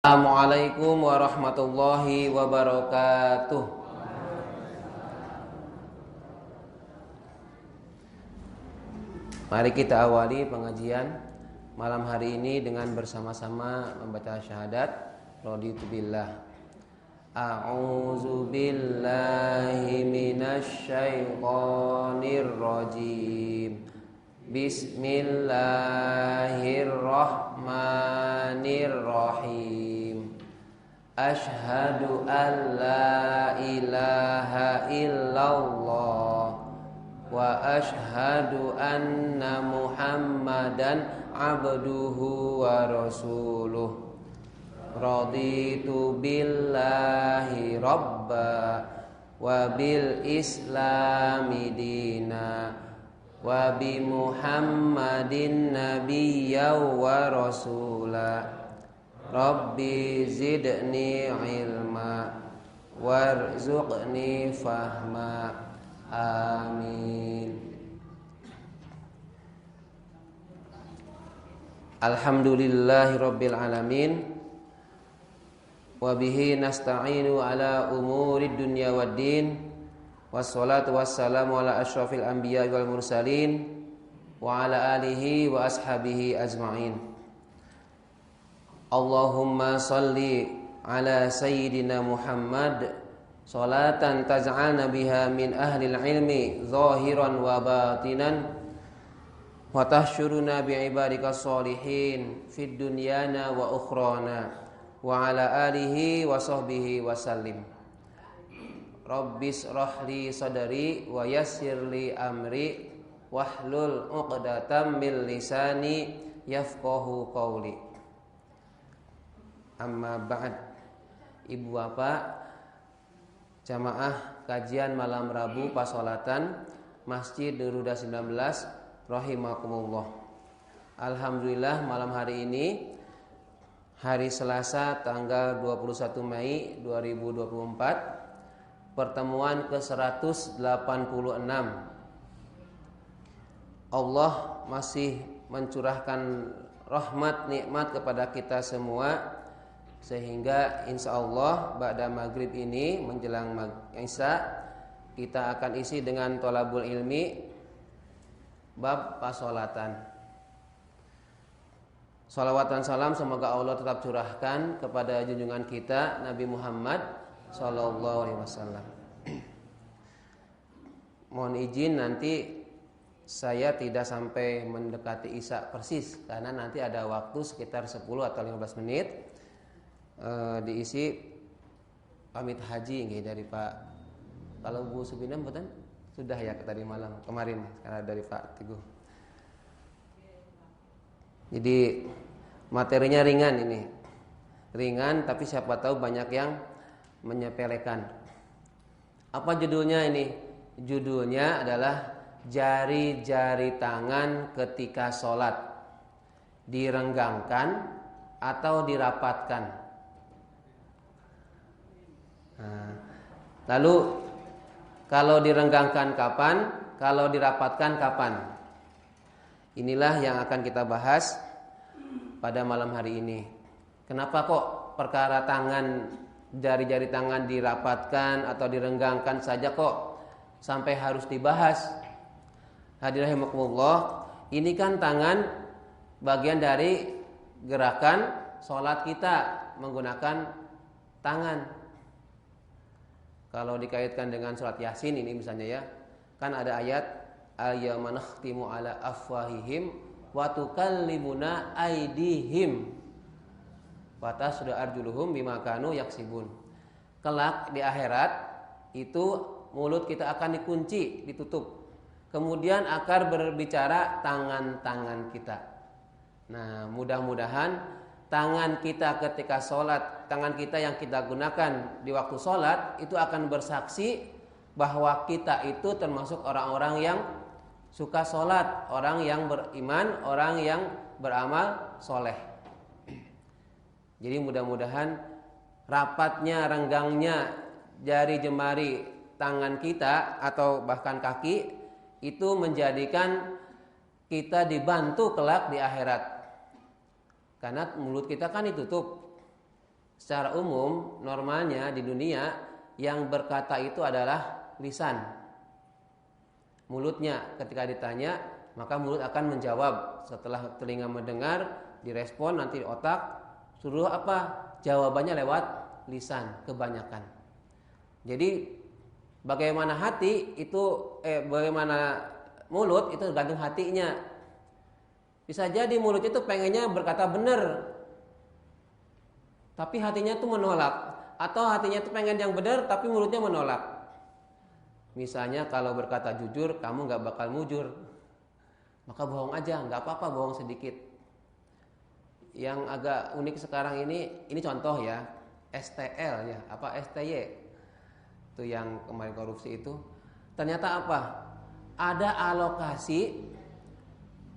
Assalamualaikum warahmatullahi wabarakatuh. Mari kita awali pengajian malam hari ini dengan bersama-sama membaca syahadat. Raditu billah. A'udzu billahi minasy syaithanir rajim. Bismillahirrahmanirrahim. Asyhadu an la ilaha illallah wa asyhadu anna Muhammadan abduhu wa rasuluh. Raditu billahi rabba wa bil islami dina wa bi Muhammadin nabiyya wa rasula. Rabbi zidni ilma warzuqni fahma. Amin. Alhamdulillahi rabbil alamin. Wa bihi nasta'inu ala umurid dunya waddin. Wassalatu wassalamu ala asyrafil anbiya wal mursalin wa ala alihi wa ashabihi ajma'in. Allahumma salli ala sayyidina Muhammad salatan taj'alna biha min ahlil ilmi zahiran wa batinan wa tahsyuruna bi'ibadikas sholihin fid dunyana wa ukhrana wa ala alihi wa sahbihi wa sallim. Rabbis rahli sadari wa yassirli amri wahlul uqdatam min lisani yafqahu qawli. Amma ba'd. Ibu bapak jamaah kajian malam Rabu Pasolatan Masjid Nuruda 19 rahimakumullah. Alhamdulillah malam hari ini hari Selasa tanggal 21 Mei 2024, pertemuan ke-186. Allah masih mencurahkan rahmat nikmat kepada kita semua, sehingga insyaallah ba'da maghrib ini menjelang isya kita akan isi dengan thalabul ilmi bab pasolatan. Salawat dan salam semoga Allah tetap curahkan kepada junjungan kita Nabi Muhammad sallallahu alaihi wasallam. Mohon izin nanti saya tidak sampai mendekati isya persis, karena nanti ada waktu sekitar 10 atau 15 menit diisi pamit haji nggih dari Pak. Kalau Bu Subina mboten sudah ya tadi malam kemarin karena dari Pak Teguh. Jadi materinya ringan ini. Ringan tapi siapa tahu banyak yang menyepelekan. Apa judulnya ini? Judulnya adalah jari-jari tangan ketika sholat, direnggangkan atau dirapatkan. Nah, lalu kalau direnggangkan kapan? Kalau dirapatkan kapan? Inilah yang akan kita bahas pada malam hari ini. Kenapa kok perkara tangan, jari-jari tangan dirapatkan atau direnggangkan saja kok sampai harus dibahas? Hadirin rahimakumullah, ini kan tangan bagian dari gerakan sholat kita menggunakan tangan. Kalau dikaitkan dengan sholat Yasin ini misalnya ya, kan ada ayat al-yawma nakhtimu ala afwahihim wa tukallimuna aydihim Watas sudah arjuluhum bima kanu yaksibun. Kelak di akhirat itu mulut kita akan dikunci, ditutup. Kemudian akan berbicara tangan-tangan kita. Nah, mudah-mudahan tangan kita ketika sholat, tangan kita yang kita gunakan di waktu sholat itu akan bersaksi bahwa kita itu termasuk orang-orang yang suka sholat, orang yang beriman, orang yang beramal soleh. Jadi mudah-mudahan rapatnya, renggangnya jari jemari tangan kita atau bahkan kaki itu menjadikan kita dibantu kelak di akhirat. Karena mulut kita kan ditutup. Secara umum normalnya di dunia yang berkata itu adalah lisan, mulutnya. Ketika ditanya maka mulut akan menjawab. Setelah telinga mendengar, direspon, nanti otak suruh apa? Jawabannya lewat lisan kebanyakan. Jadi bagaimana hati itu bagaimana mulut itu tergantung hatinya. Bisa jadi mulut itu pengennya berkata benar, tapi hatinya tuh menolak. Atau hatinya tuh pengen yang benar, tapi mulutnya menolak. Misalnya kalau berkata jujur, kamu gak bakal mujur, maka bohong aja, gak apa-apa bohong sedikit. Yang agak unik sekarang ini contoh ya, STL ya, apa STY, itu yang kemarin korupsi itu. Ternyata apa? Ada alokasi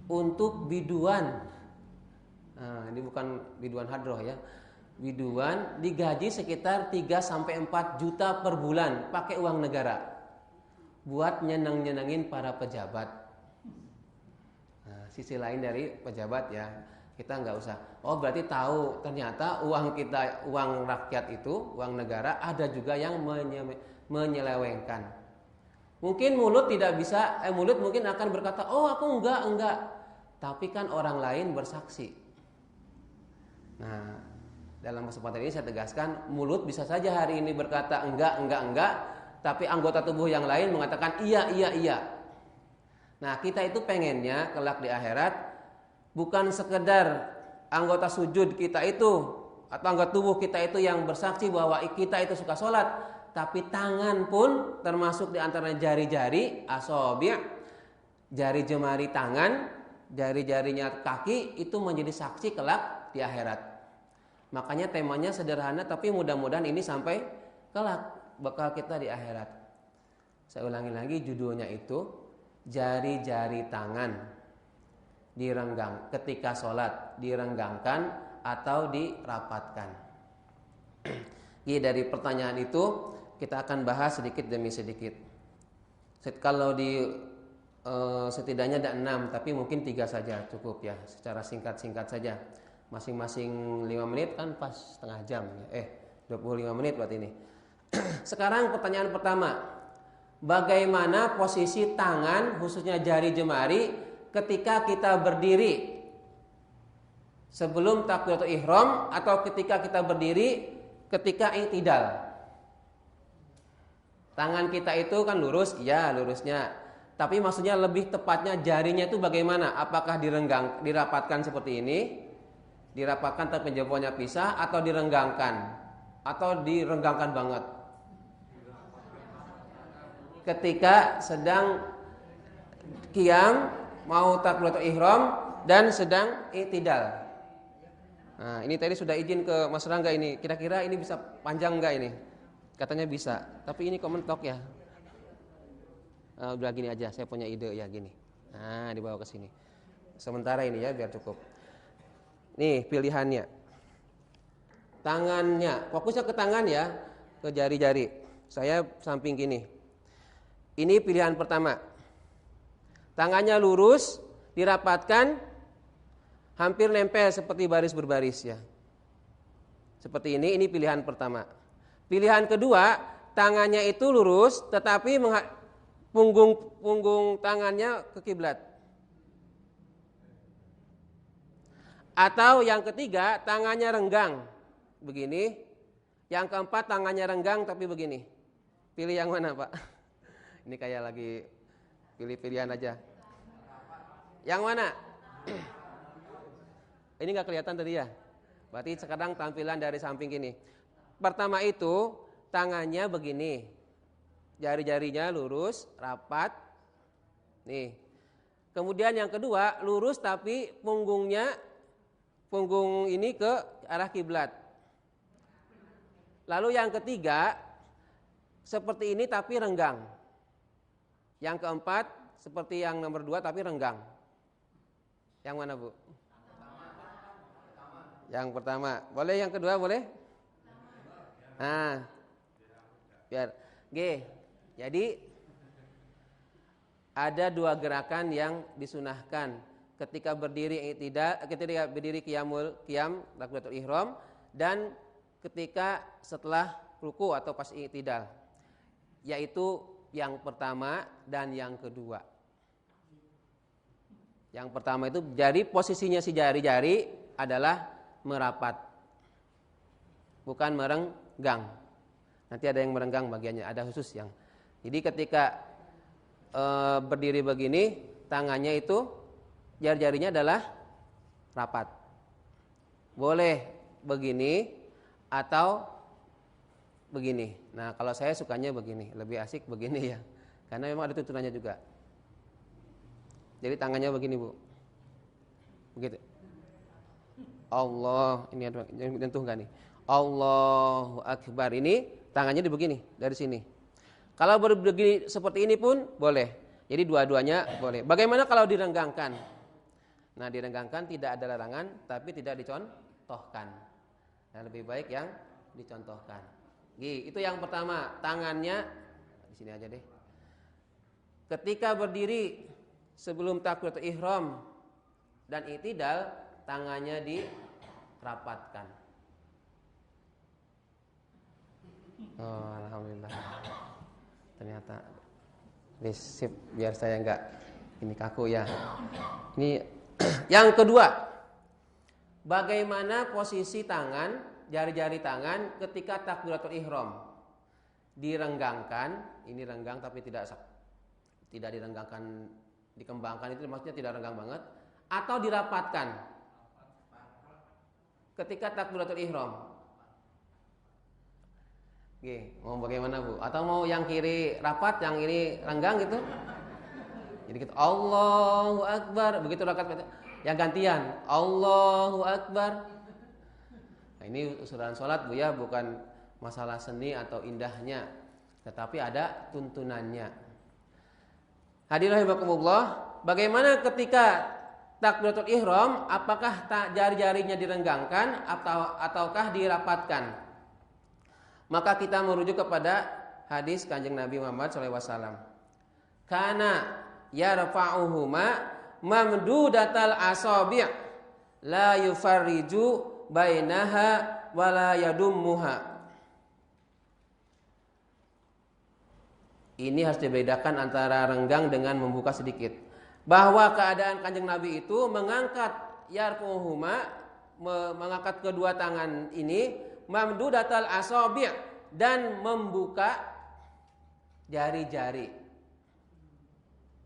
untuk biduan. Nah, ini bukan biduan hadroh ya. Biduan digaji sekitar 3-4 juta per bulan pakai uang negara buat nyeneng-nyenengin para pejabat. Nah, sisi lain dari pejabat ya, kita nggak usah. Oh berarti tahu ternyata uang kita, uang rakyat itu, uang negara ada juga yang menyelewengkan. Mungkin mulut tidak bisa, mulut mungkin akan berkata, oh aku enggak. Tapi kan orang lain bersaksi. Nah, dalam kesempatan ini saya tegaskan, mulut bisa saja hari ini berkata enggak, tapi anggota tubuh yang lain mengatakan iya. Nah, kita itu pengennya kelak di akhirat bukan sekedar anggota sujud kita itu atau anggota tubuh kita itu yang bersaksi bahwa kita itu suka sholat, tapi tangan pun termasuk di antara jari-jari asobi', jari jemari tangan, jari-jarinya kaki itu menjadi saksi kelak di akhirat. Makanya temanya sederhana, tapi mudah-mudahan ini sampai kelak bekal kita di akhirat. Saya ulangi lagi, judulnya itu jari-jari tangan direnggang ketika sholat, direnggangkan atau dirapatkan. Jadi dari pertanyaan itu kita akan bahas sedikit demi sedikit. Kalau di setidaknya ada 6, tapi mungkin 3 saja cukup ya, secara singkat-singkat saja. Masing-masing 5 menit kan pas setengah jam ya. 25 menit buat ini. Sekarang pertanyaan pertama, bagaimana posisi tangan khususnya jari jemari ketika kita berdiri sebelum takbiratul ihram atau ketika kita berdiri ketika i'tidal? Tangan kita itu kan lurus, ya lurusnya. Tapi maksudnya lebih tepatnya jarinya itu bagaimana? Apakah dirapatkan seperti ini? Dirapatkan tapi jempolnya pisah, atau direnggangkan, atau direnggangkan banget ketika sedang qiyam mau takbiratul ihram dan sedang i'tidal. Nah, ini tadi sudah izin ke Mas Rangga ini. Kira-kira ini bisa panjang enggak ini? Katanya bisa, tapi ini kok mentok ya. Udah gini aja, saya punya ide ya gini. Nah, dibawa ke sini. Sementara ini ya biar cukup. Nih pilihannya. Tangannya, fokusnya ke tangan ya, ke jari-jari. Saya samping gini. Ini pilihan pertama. Tangannya lurus, dirapatkan, hampir nempel seperti baris berbaris ya. Seperti ini pilihan pertama. Pilihan kedua, tangannya itu lurus, tetapi punggung tangannya ke kiblat. Atau yang ketiga, tangannya renggang begini. Yang keempat, tangannya renggang tapi begini. Pilih yang mana Pak? Ini kayak lagi pilih-pilihan aja. Yang mana? Ini gak kelihatan tadi ya? Berarti sekarang tampilan dari samping gini. Pertama itu tangannya begini, jari-jarinya lurus, rapat. Nih. Kemudian yang kedua lurus tapi punggung ini ke arah kiblat. Lalu yang ketiga seperti ini tapi renggang. Yang keempat seperti yang nomor 2 tapi renggang. Yang mana Bu? Yang pertama. Boleh yang kedua boleh? Nah, biar G. Jadi ada 2 gerakan yang disunahkan ketika berdiri qiyam takbiratul ihram dan ketika setelah ruku atau pas i'tidal, yaitu yang pertama dan yang kedua. Yang pertama itu jadi posisinya si jari-jari adalah merapat, bukan merenggang. Nanti ada yang merenggang bagiannya, ada khusus yang. Jadi ketika berdiri begini, tangannya itu jari-jarinya adalah rapat. Boleh begini atau begini. Nah, kalau saya sukanya begini, lebih asik begini ya. Karena memang ada tuntunannya juga. Jadi tangannya begini, Bu. Begitu. Allah, ini ada yang menyentuh enggak nih? Allahu Akbar. Ini tangannya begini dari sini. Kalau berdiri seperti ini pun boleh. Jadi dua-duanya boleh. Bagaimana kalau direnggangkan? Nah, direnggangkan tidak ada larangan, tapi tidak dicontohkan. Dan lebih baik yang dicontohkan. Itu yang pertama, tangannya di sini aja deh. Ketika berdiri sebelum takbiratul ihram dan i'tidal, tangannya dirapatkan. Oh, alhamdulillah. Ternyata sip, biar saya enggak ini kaku ya. Ini yang kedua, bagaimana posisi tangan, jari-jari tangan ketika takbiratul ihram? Direnggangkan, ini renggang tapi tidak direnggangkan, dikembangkan, itu maksudnya tidak renggang banget, atau dirapatkan ketika takbiratul ihram. Mau bagaimana, Bu? Atau mau yang kiri rapat, yang ini renggang gitu? Jadi gitu, Allahu Akbar, begitu rakaat yang gantian, Allahu Akbar. Nah, ini usulan sholat, Bu ya, bukan masalah seni atau indahnya, tetapi ada tuntunannya. Hadirin rahimakumullah, bagaimana ketika takbiratul ihram, apakah jari-jarinya direnggangkan ataukah dirapatkan? Maka kita merujuk kepada hadis Kanjeng Nabi Muhammad SAW. Kana yarfa'uhuma mamdudatal asabi' la yufarriju bainaha wa la yadummuha. Ini harus dibedakan antara renggang dengan membuka sedikit. Bahwa keadaan Kanjeng Nabi itu mengangkat yarfa'uhuma, mengangkat kedua tangan ini, mamdudatal asabi' dan membuka jari-jari.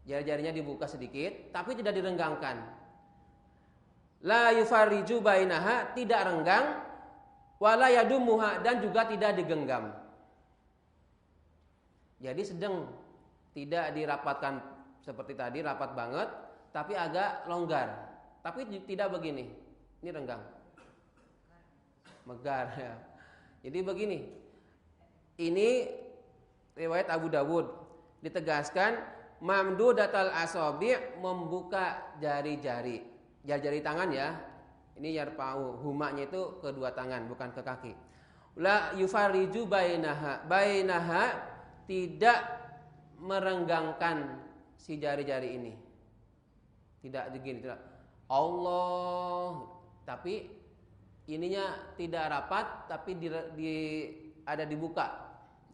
Jari-jarinya dibuka sedikit tapi tidak direnggangkan. La yufarriju bainaha, tidak renggang, wala yadumuha, dan juga tidak digenggam. Jadi sedang, tidak dirapatkan seperti tadi rapat banget, tapi agak longgar. Tapi tidak begini. Ini renggang. Megar ya. Jadi begini. Ini riwayat Abu Dawud, ditegaskan mamdudatal asabi', membuka jari-jari. Jari-jari tangan ya. Ini yarfa'u, humanya itu kedua tangan, bukan ke kaki. La yufarriju bainaha, tidak merenggangkan si jari-jari ini. Tidak begini, tidak. Allah, tapi ininya tidak rapat, tapi ada dibuka,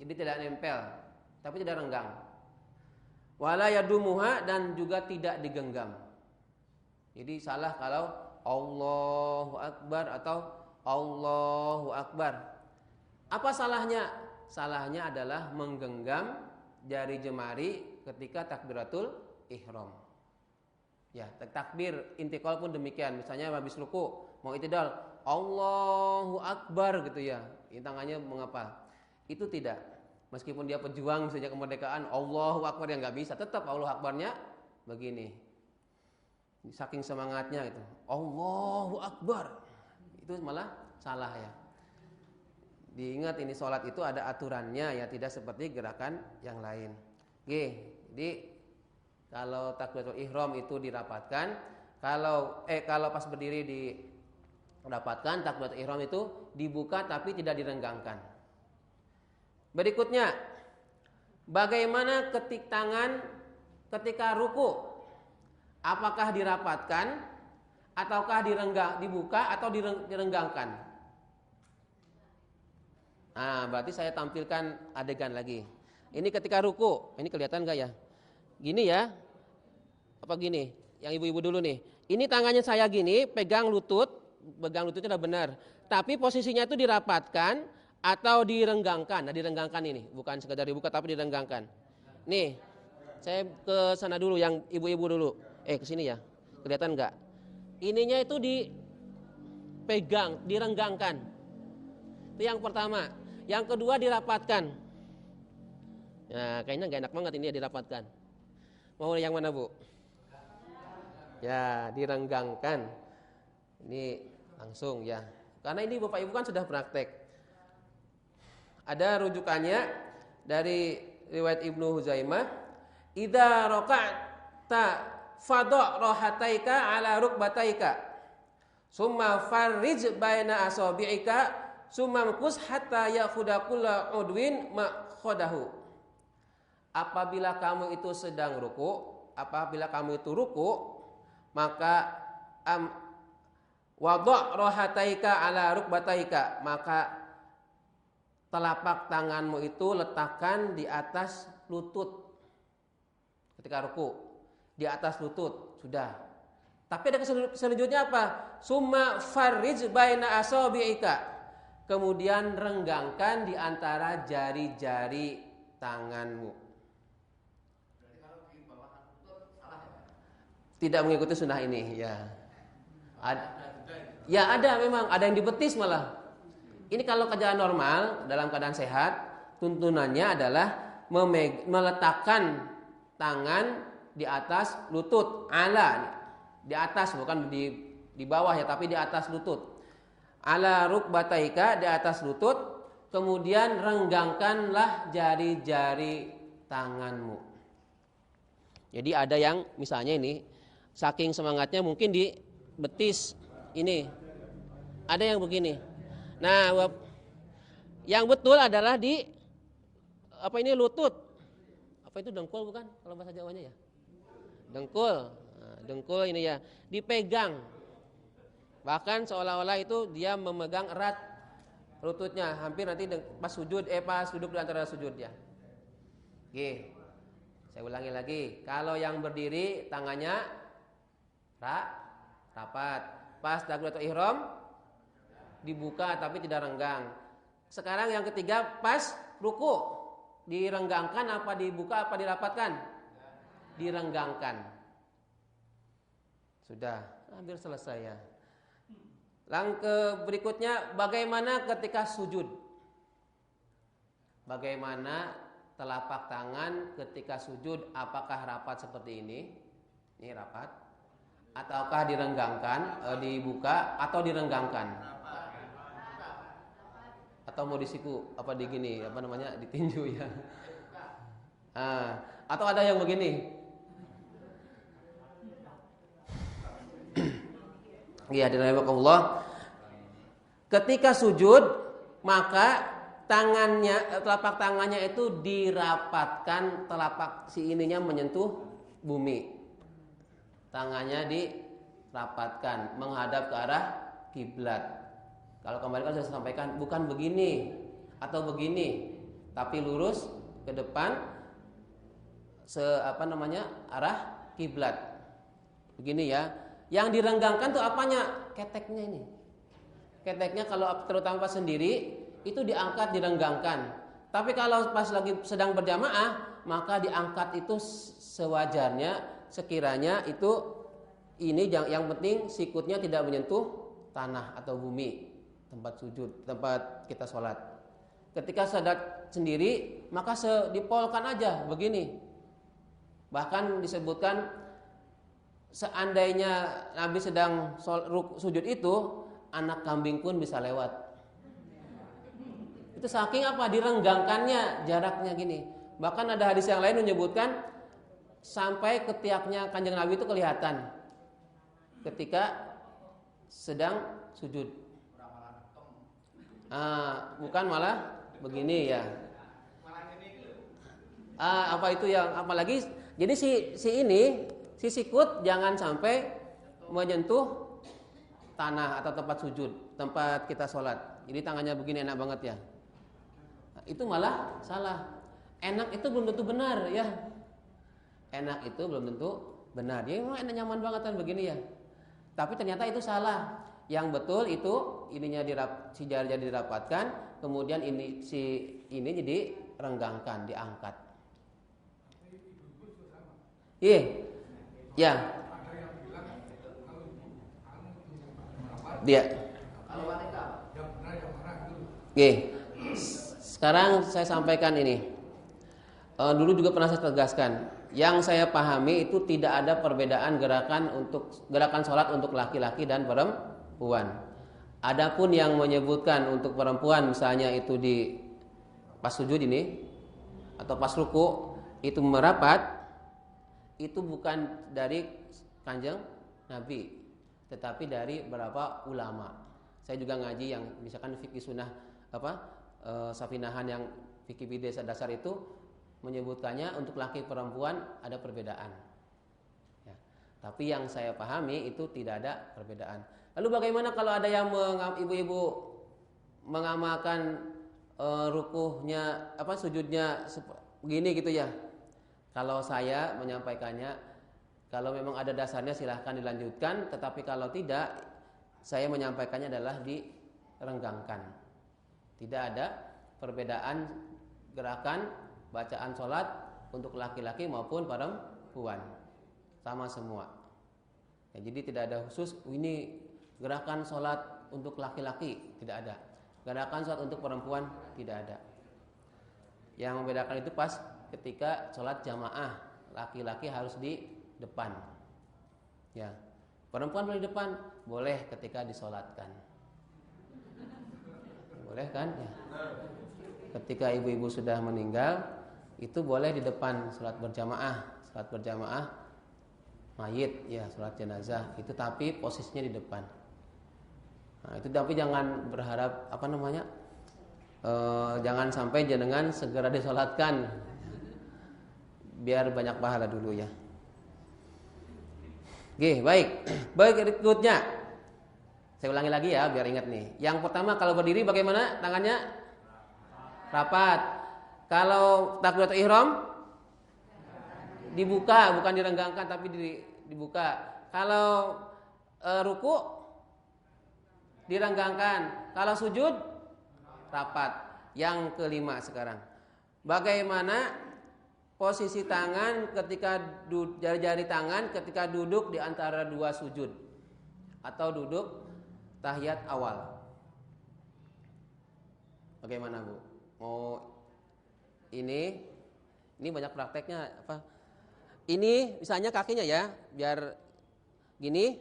jadi tidak nempel, tapi tidak renggang. Wala yadumuha, dan juga tidak digenggam. Jadi salah kalau Allahu Akbar atau Allahu Akbar. Apa salahnya? Salahnya adalah menggenggam jari jemari ketika takbiratul ihram. Ya, takbir intikal pun demikian. Misalnya habis ruku, mau i'tidal, Allahu Akbar gitu ya. Ini tangannya mengapa? Itu tidak. Meskipun dia pejuang sejak kemerdekaan, Allahu Akbar, yang nggak bisa, tetap Allahu Akbarnya begini. Saking semangatnya itu, Allahu Akbar. Itu malah salah ya. Diingat ini sholat itu ada aturannya ya, tidak seperti gerakan yang lain. Jadi kalau takbiratul ihram itu dirapatkan, kalau pas berdiri dirapatkan, takbiratul ihram itu dibuka tapi tidak direnggangkan. Berikutnya, bagaimana tangan ketika ruku? Apakah dirapatkan ataukah dibuka atau direnggangkan? Berarti saya tampilkan adegan lagi. Ini ketika ruku, ini kelihatan nggak ya? Gini ya, apa gini? Yang ibu-ibu dulu nih. Ini tangannya saya gini, pegang lututnya udah benar. Tapi posisinya itu dirapatkan atau direnggangkan. Nah, direnggangkan ini, bukan sekedar dibuka tapi direnggangkan. Nih, saya ke sana dulu, yang ibu-ibu dulu. Ke sini ya, kelihatan nggak? Ininya itu dipegang, direnggangkan. Itu yang pertama. Yang kedua dirapatkan. Ya, kayaknya nggak enak banget ini ya dirapatkan. Mau yang mana, Bu? Ya, direnggangkan. Ini langsung ya. Karena ini Bapak Ibu kan sudah praktek. Ada rujukannya dari riwayat Ibnu Huzaimah, "Idza raqa'ta fadha rahataika ala rukbataika. Summa farrij baina asabi'ika, summa mkus hatta ya'khudha kullu udwin ma'khadahu." Apabila kamu itu sedang ruku, maka wadha' rahataika ala rukbataika, maka telapak tanganmu itu letakkan di atas lutut. Ketika ruku, di atas lutut, sudah. Tapi ada selanjutnya apa? Summa farrij baina asabi'ika. Kemudian renggangkan di antara jari-jari tanganmu. Tidak mengikuti sunnah ini, ya. Ada memang, ada yang dibetis malah. Ini kalau keadaan normal, dalam keadaan sehat, tuntunannya adalah meletakkan tangan di atas lutut, di atas, bukan di bawah ya, tapi di atas lutut. Ala rukbataika, di atas lutut, kemudian renggangkanlah jari-jari tanganmu. Jadi ada yang misalnya ini, saking semangatnya mungkin di betis ini, ada yang begini. Nah, yang betul adalah di lutut. Apa itu, dengkul bukan kalau bahasa Jawanya ya? Dengkul. Nah, dengkul ini ya, dipegang. Bahkan seolah-olah itu dia memegang erat lututnya, hampir nanti pas duduk di antara sujud ya. Oke. Saya ulangi lagi. Kalau yang berdiri tangannya rapat. Pas takbiratul ihram dibuka tapi tidak renggang. Sekarang yang ketiga, pas ruku, direnggangkan apa dibuka apa dirapatkan? Direnggangkan. Sudah, hampir selesai ya. Langkah berikutnya, bagaimana ketika sujud? Bagaimana telapak tangan ketika sujud? Apakah rapat seperti ini? Ini rapat. Ataukah direnggangkan, dibuka atau direnggangkan? Atau mau disiku ditinju ya. Atau ada yang begini. Ya, dirahmatullah. Ketika sujud, maka telapak tangannya itu dirapatkan, telapak si ininya menyentuh bumi. Tangannya dirapatkan menghadap ke arah kiblat. Kalau kemarin kan saya sampaikan bukan begini atau begini, tapi lurus ke depan arah kiblat. Begini ya. Yang direnggangkan tuh apanya? Keteknya ini. Keteknya kalau terutama pas sendiri itu diangkat, direnggangkan. Tapi kalau pas lagi sedang berjamaah, maka diangkat itu sewajarnya, sekiranya itu ini yang penting sikutnya tidak menyentuh tanah atau bumi, tempat sujud, tempat kita sholat. Ketika salat sendiri, maka dipolkan aja begini. Bahkan disebutkan seandainya Nabi sedang sujud itu, anak kambing pun bisa lewat. Itu saking apa? Direnggangkannya, jaraknya gini. Bahkan ada hadis yang lain menyebutkan sampai ketiaknya Kanjeng Nabi itu kelihatan ketika sedang sujud. Bukan malah begini ya. Apa itu yang apalagi? Jadi si sikut jangan sampai menyentuh tanah atau tempat sujud, tempat kita sholat. Jadi tangannya begini enak banget ya. Nah, itu malah salah. Enak itu belum tentu benar ya. Enak itu belum tentu benar. Dia memang enak nyaman banget kan begini ya. Tapi ternyata itu salah. Yang betul itu ininya si jari dirapatkan, kemudian ini jadi renggangkan, diangkat. Iya. Ya. Dia. Oke. Sekarang saya sampaikan ini. Dulu juga pernah saya tegaskan. Yang saya pahami itu tidak ada perbedaan gerakan sholat untuk laki-laki dan perempuan. Adapun yang menyebutkan untuk perempuan misalnya itu di pas sujud ini atau pas ruku itu merapat, itu bukan dari Kanjeng Nabi, tetapi dari beberapa ulama. Saya juga ngaji yang misalkan fikih sunnah Safinahan yang fikih bid'ah dasar itu menyebutkannya untuk laki perempuan ada perbedaan. Ya. Tapi yang saya pahami itu tidak ada perbedaan. Lalu bagaimana kalau ada yang ibu-ibu mengamalkan rukuhnya sujudnya begini gitu ya? Kalau saya menyampaikannya, kalau memang ada dasarnya silahkan dilanjutkan. Tetapi kalau tidak, saya menyampaikannya adalah direnggangkan. Tidak ada perbedaan gerakan bacaan sholat untuk laki-laki maupun perempuan, sama semua. Ya, jadi tidak ada khusus ini gerakan sholat untuk laki-laki, tidak ada. Gerakan sholat untuk perempuan tidak ada. Yang membedakan itu pas ketika sholat jamaah, laki-laki harus di depan. Ya, perempuan boleh di depan, boleh ketika disolatkan. Boleh kan? Ya. Ketika ibu-ibu sudah meninggal, itu boleh di depan sholat berjamaah mayit, ya sholat jenazah itu, tapi posisinya di depan. Nah, itu tapi jangan berharap jangan sampai jenengan segera disolatkan, biar banyak pahala dulu ya. Oke, baik berikutnya. Saya ulangi lagi ya biar ingat nih. Yang pertama kalau berdiri bagaimana tangannya? Rapat. Kalau takbiratul ihram dibuka, bukan direnggangkan tapi dibuka. Kalau ruku direnggangkan. Kalau sujud rapat. Yang kelima sekarang. Bagaimana posisi tangan ketika jari-jari tangan ketika duduk di antara dua sujud atau duduk tahiyat awal? Bagaimana Bu? Mau ini banyak prakteknya apa? Ini misalnya kakinya ya, biar gini,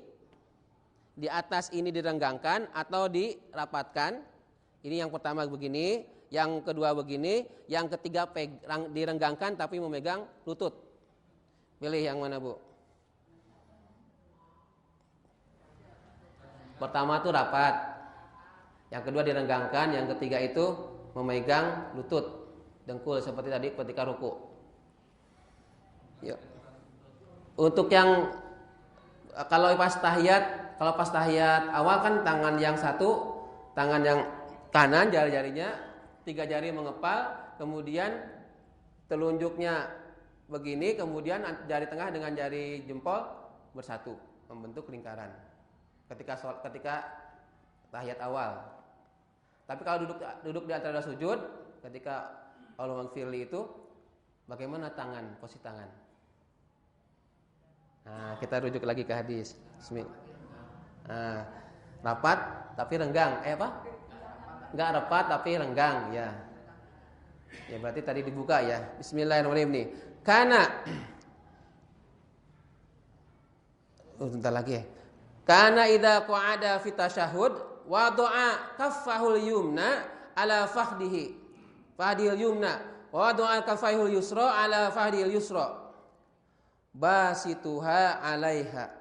di atas ini direnggangkan atau dirapatkan. Ini yang pertama begini, yang kedua begini, yang ketiga direnggangkan tapi memegang lutut. Pilih yang mana Bu? Pertama itu rapat, yang kedua direnggangkan, yang ketiga itu memegang lutut, dengkul seperti tadi ketika ruku. Ya. Untuk yang kalau pas tahiyat awal kan tangan yang satu, tangan yang kanan jari-jarinya 3 jari mengepal, kemudian telunjuknya begini, kemudian jari tengah dengan jari jempol bersatu membentuk lingkaran. Ketika tahiyat awal. Tapi kalau duduk di antara sujud, ketika Allahumma gfirli itu bagaimana tangan, posisi tangan? Nah, kita rujuk lagi ke hadis. Nah, rapat tapi renggang. Enggak rapat tapi renggang, ya. Ya berarti tadi dibuka ya. Bismillahirrahmanirrahim nih. Sebentar lagi ya. Kana idza qa'ada fi tasyahhud wada'a kaffahul yumna ala fahdil yumna wada'a kaffahul yusra ala fahdil yusra basituha 'alaiha.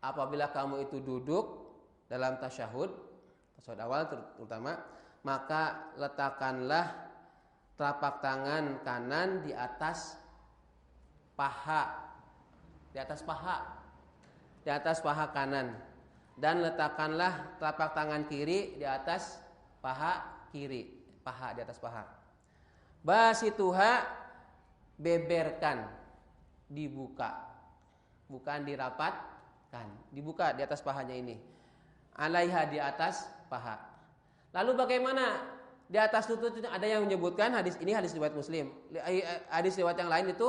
Apabila kamu itu duduk dalam tasyahud awal terutama, maka letakkanlah telapak tangan kanan di atas paha, di atas paha kanan, dan letakkanlah telapak tangan kiri di atas paha kiri, di atas paha. Basituha, beberkan, dibuka, bukan dirapatkan, dibuka di atas pahanya ini. Alaiha, di atas paha. Lalu bagaimana di atas lutut itu? Ada yang menyebutkan hadis ini hadis riwayat Muslim. Hadis riwayat yang lain itu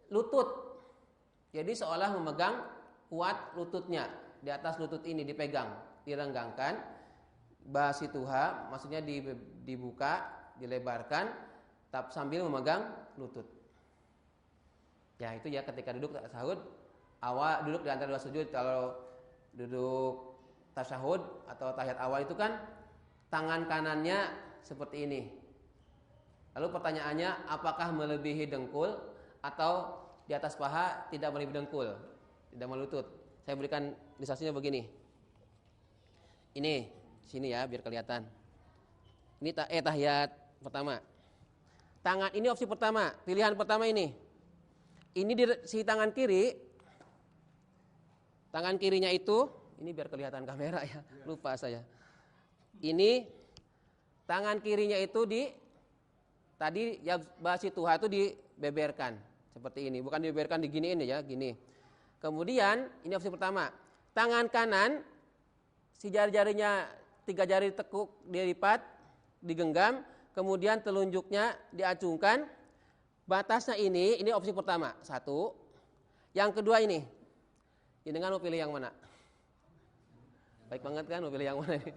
lutut. Jadi seolah memegang kuat lututnya, di atas lutut ini dipegang, direnggangkan. Basituha maksudnya dibuka, dilebarkan sambil memegang lutut. Ya itu ya ketika duduk tasyahud, awal duduk di antara dua sujud. Kalau duduk tasyahud atau tahiyat awal itu kan tangan kanannya seperti ini. Lalu pertanyaannya, apakah melebihi dengkul atau di atas paha tidak melebihi dengkul, tidak melutut? Saya berikan ilustrasinya begini. Ini sini ya biar kelihatan. Ini tahiyat pertama. Tangan ini opsi pertama, pilihan pertama ini. Ini si tangan kiri. Tangan kirinya itu, ini biar kelihatan kamera ya, lupa saya. Ini tangan kirinya itu tadi ya basituha itu dibeberkan seperti ini, bukan dibeberkan diginiin ya, gini. Kemudian ini opsi pertama. Tangan kanan si jari-jarinya 3 jari tekuk dilipat, digenggam, kemudian telunjuknya diacungkan. Batasnya ini opsi pertama, 1. Yang kedua ini. Jenengan mau pilih yang mana? Baik banget kan mau pilih yang mana ini?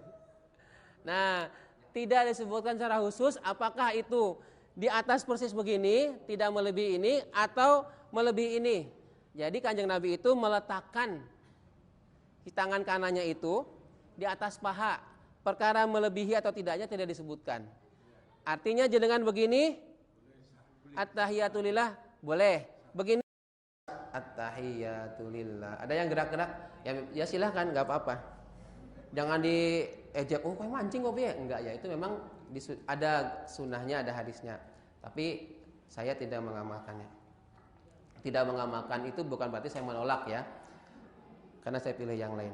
Nah, tidak disebutkan secara khusus apakah itu di atas persis begini, tidak melebihi ini atau melebihi ini. Jadi Kanjeng Nabi itu meletakkan di tangan kanannya itu di atas paha. Perkara melebihi atau tidaknya tidak disebutkan. Artinya jenengan begini, at-tahiyatulillah boleh. Begini, at-tahiyatulillah. Ada yang gerak-gerak, ya silahkan, nggak apa-apa. Jangan diejek, oh kok mancing kok ya? Enggak ya, itu memang ada sunnahnya, ada hadisnya. Tapi saya tidak mengamalkannya. Tidak mengamalkan itu bukan berarti saya menolak ya. Karena saya pilih yang lain.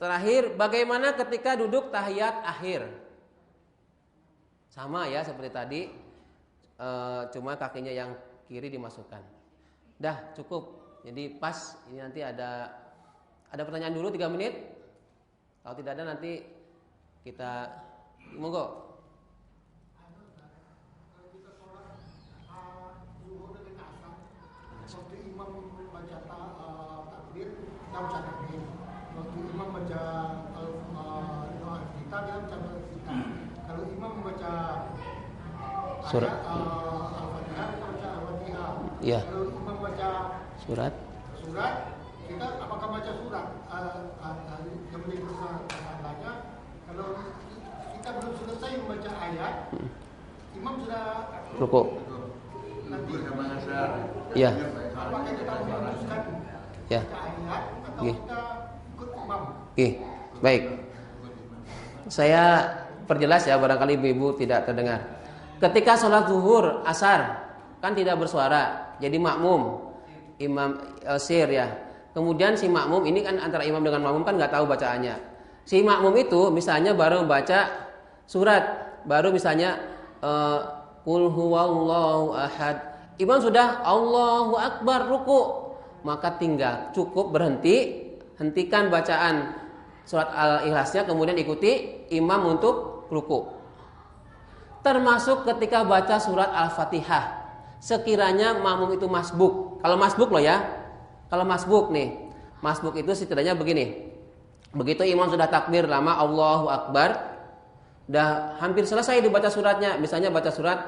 Terakhir, bagaimana ketika duduk tahiyat akhir? Sama ya seperti tadi, cuma kakinya yang kiri dimasukkan. Dah cukup. Jadi pas ini nanti ada pertanyaan dulu 3 menit. Kalau tidak ada nanti kita monggo. Waktu imam membaca takbir, kita baca takbir. Waktu imam baca doa kita baca kita. Kalau imam membaca Surat Al-Fatihah, kita baca Al-Fatihah. Ya. Kalau imam baca Surat, kita apakah baca surat? Yang menjadi persoalannya, kalau kita belum selesai membaca ayat, imam sudah rukuk. Nanti Ya. apakah kita meneruskan Ya. baca ayat atau kita ikut imam? Baik. Saya perjelas ya, barangkali ibu-ibu tidak terdengar. Ketika sholat zuhur, asar kan tidak bersuara, jadi makmum, imam sir ya. Kemudian si makmum ini kan antara imam dengan makmum kan nggak tahu bacaannya. Si makmum itu misalnya baru membaca surat, baru misalnya Qul huwallahu ahad. Imam sudah Allahu akbar ruku, maka tinggal cukup hentikan bacaan surat Al-Ikhlasnya, kemudian ikuti imam untuk ruku. Termasuk ketika baca surat Al-Fatihah. Sekiranya makmum itu masbuk. Kalau masbuk loh ya. Kalau masbuk nih. Masbuk itu setidaknya begini. Begitu imam sudah takbir lama Allahu akbar, udah hampir selesai dibaca suratnya. Misalnya baca surat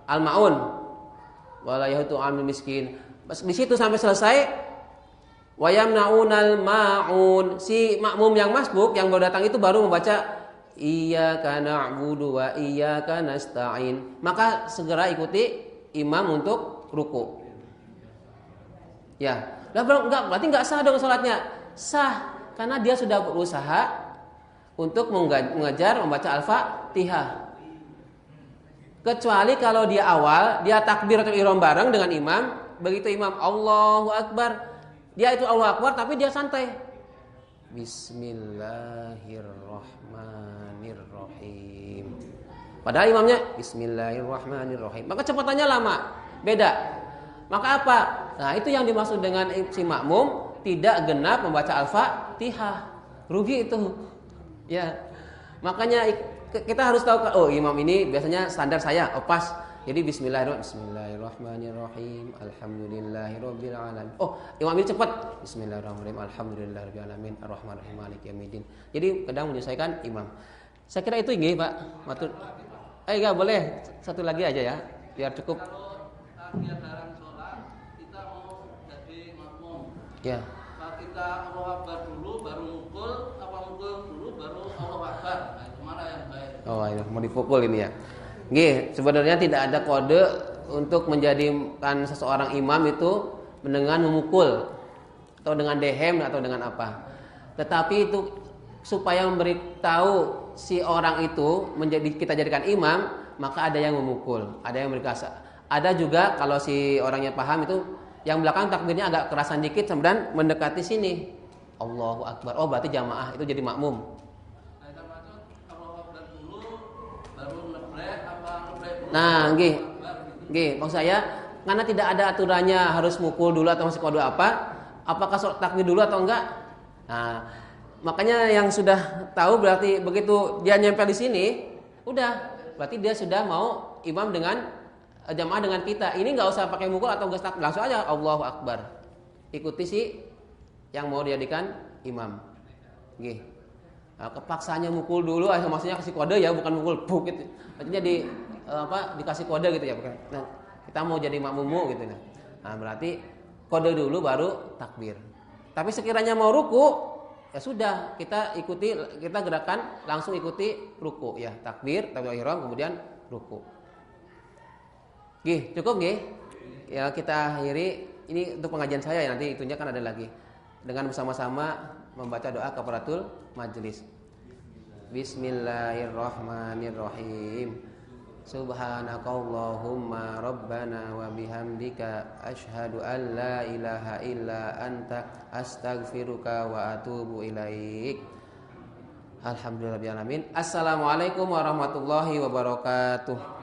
Al-Maun. Wala yahutu amil miskin. Di situ sampai selesai, wa yamnaunal maun. Si makmum yang masbuk yang baru datang itu baru membaca iyyaka na'budu wa iyyaka nasta'in. Maka segera ikuti imam untuk ruku. Ya, berarti enggak sah dong salatnya. Sah karena dia sudah berusaha untuk mengajar membaca Al-Fatihah. Kecuali kalau dia awal, dia takbir atau ihram bareng dengan imam, begitu imam Allahu Akbar, dia itu Allahu Akbar tapi dia santai. Bismillahirrahmanirrahim. Padahal imamnya Bismillahirrahmanirrahim. Maka cepatannya lama, beda. Maka apa? Nah, itu yang dimaksud dengan si makmum tidak genap membaca Al-Fatihah. Rugi itu. Ya. Makanya kita harus tahu, oh imam ini biasanya standar saya, pas. Jadi Bismillahirrahmanirrahim. Alhamdulillahirabbil alamin. Oh, imam ini cepat. Bismillahirrahmanirrahim. Alhamdulillahirabbil alamin. Arrahmanirrahim. Maliki yaumiddin. Jadi kadang menyesuaikan imam. Saya kira itu nggih, Pak. Matur. Enggak boleh. Satu lagi aja ya, biar cukup. Kalau kita larang sholat, kita mau jadi makmum. Ya. Kalau kita Allahu Akbar dulu, baru mukul, apa mukul dulu, baru Allahu Akbar. Nah, itu mana yang baik? Oh, ya, mau dipukul ini ya. Nggih, sebenarnya tidak ada kode untuk menjadikan seseorang imam itu dengan memukul atau dengan dehem atau dengan apa. Tetapi itu supaya memberitahu si orang itu kita jadikan imam, maka ada yang memukul, ada yang berkasa. Ada juga kalau si orangnya paham itu yang belakang takbirnya agak kerasan dikit kemudian mendekati sini. Allahu Akbar. Oh, berarti jamaah itu jadi makmum. Nah, nggih, maksud saya karena tidak ada aturannya harus mukul dulu atau masih kode apa, apakah sholat takbir dulu atau enggak? Nah, makanya yang sudah tahu berarti begitu dia nyempel di sini, udah, berarti dia sudah mau imam dengan jamaah dengan kita. Ini enggak usah pakai mukul atau enggak, langsung aja Allahu Akbar. Ikuti si yang mau dijadikan imam. Nggih. Nah, kepaksanya mukul dulu, maksudnya kasih kode ya, bukan mukul buk gitu. Artinya dikasih kode gitu ya, bukan. Nah, kita mau jadi makmummu gitu nah. Nah, berarti kode dulu baru takbir. Tapi sekiranya mau ruku, ya sudah, kita gerakan langsung ikuti ruku ya, takbir ihram kemudian ruku. Nggih, cukup nggih? Ya, kita akhiri ini untuk pengajian saya ya, nanti itunya kan ada lagi. Dengan bersama-sama membaca doa kafaratul majelis. Bismillahirrahmanirrahim. Subhanakallahumma rabbana wa bihamdika asyhadu an la ilaha illa anta astaghfiruka wa atubu ilaik. Alhamdulillahirabbil alamin. Assalamualaikum warahmatullahi wabarakatuh.